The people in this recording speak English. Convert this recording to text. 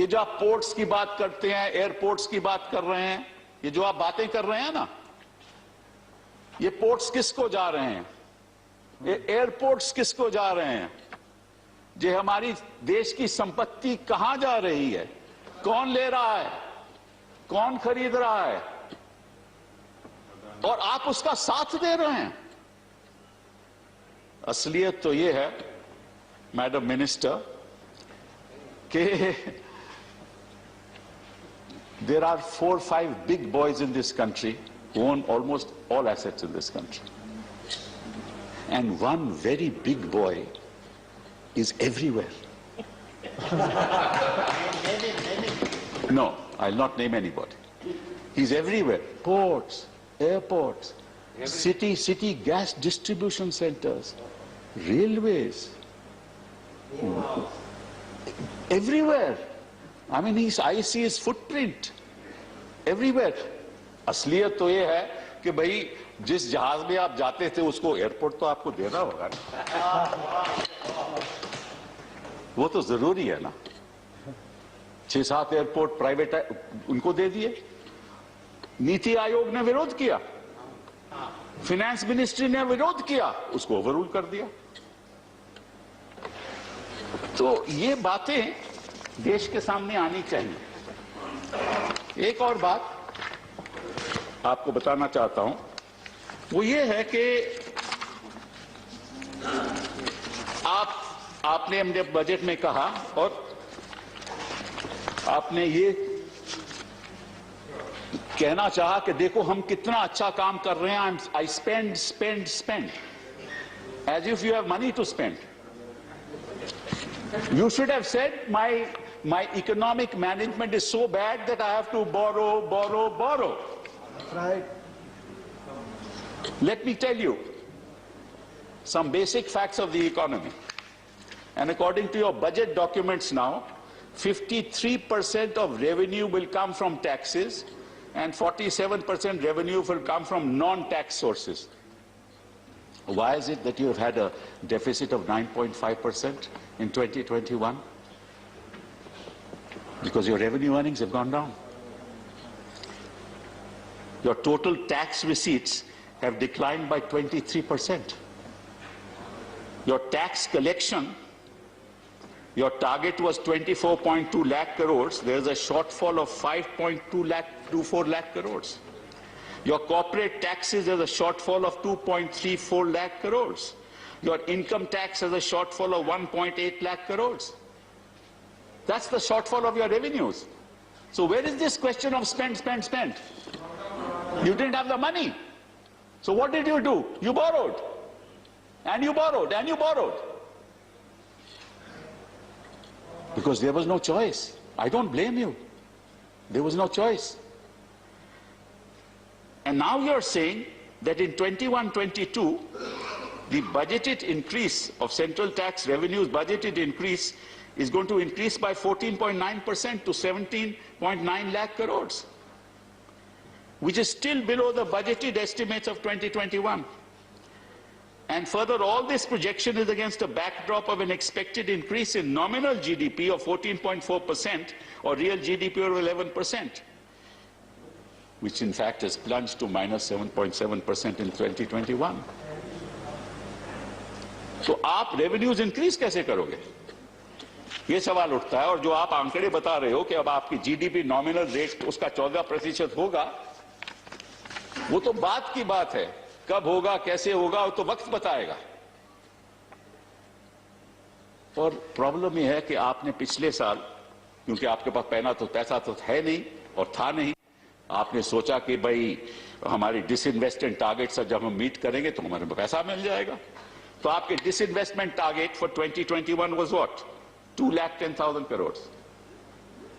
ये जो आप पोर्ट्स की बात करते हैं, एयरपोर्ट्स की बात कर रहे हैं, ये जो आप बातें कर रहे हैं ना, ये पोर्ट्स किसको जा रहे हैं, ये एयरपोर्ट्स किसको जा रहे हैं, जो हमारी देश की संपत्ति कहां जा रही है, कौन ले रहा है, कौन खरीद रहा है, और आप उसका साथ दे रहे हैं। असलियत तो ये है मैडम मिनिस्टर कि there are 4 or 5 big boys in this country who own almost all assets in this country, and one very big boy is everywhere. No, I'll not name anybody. He's everywhere. Ports, airports, city gas distribution centers, railways, everywhere. I mean, I see his footprint everywhere. असलियत तो ये है कि भाई जिस जहाज में आप जाते थे उसको एयरपोर्ट तो आपको देना होगा ना, वो तो जरूरी है ना। 6-7 एयरपोर्ट प्राइवेट उनको दे दिए। नीति आयोग ने विरोध किया, फाइनेंस मिनिस्ट्री ने विरोध किया, उसको ओवररूल कर दिया। तो ये बातें देश के सामने आनी चाहिए। एक और बात आपको बताना चाहता हूं, वो ये है कि आपने हमने बजट में कहा और आपने ये कहना चाहा कि देखो हम कितना अच्छा काम कर रहे हैं, I spend as if you have money to spend. You should have said my economic management is so bad that I have to borrow. That's right. Let me tell you some basic facts of the economy. And according to your budget documents now, 53% of revenue will come from taxes and 47% revenue will come from non-tax sources. Why is it that you have had a deficit of 9.5% in 2021? Because your revenue earnings have gone down. Your total tax receipts have declined by 23%. Your tax collection, your target was 24.2 lakh crores. There is a shortfall of 5.24 lakh crores. Your corporate taxes has a shortfall of 2.34 lakh crores. Your income tax has a shortfall of 1.8 lakh crores. That's the shortfall of your revenues. So where is this question of spend? You didn't have the money. So what did you do? You borrowed. And you borrowed. And you borrowed. Because there was no choice. I don't blame you. There was no choice. And now you're saying that in 21-22, the budgeted increase of central tax revenues, budgeted increase, is going to increase by 14.9% to 17.9 lakh crores, which is still below the budgeted estimates of 2021. And further, all this projection is against a backdrop of an expected increase in nominal GDP of 14.4% or real GDP of 11%. Which in fact has plunged to minus 7.7% in 2021. तो आप revenues increase कैसे करोगे, ये सवाल उठता है। और जो आप आंकड़े बता रहे हो कि अब आपकी जीडीपी नॉमिनल रेट उसका 14% होगा, वो तो बात की बात है, कब होगा कैसे होगा वो तो वक्त बताएगा। और प्रॉब्लम ये है कि आपने पिछले साल, क्योंकि आपके पास पैसा तो है नहीं और था नहीं, आपने सोचा कि भाई हमारी डिसइन्वेस्टमेंट टारगेट से जब हम मीट करेंगे तो हमारे पैसा मिल जाएगा। तो आपके disinvestment target for 2021 was what? 2,10,000 crores.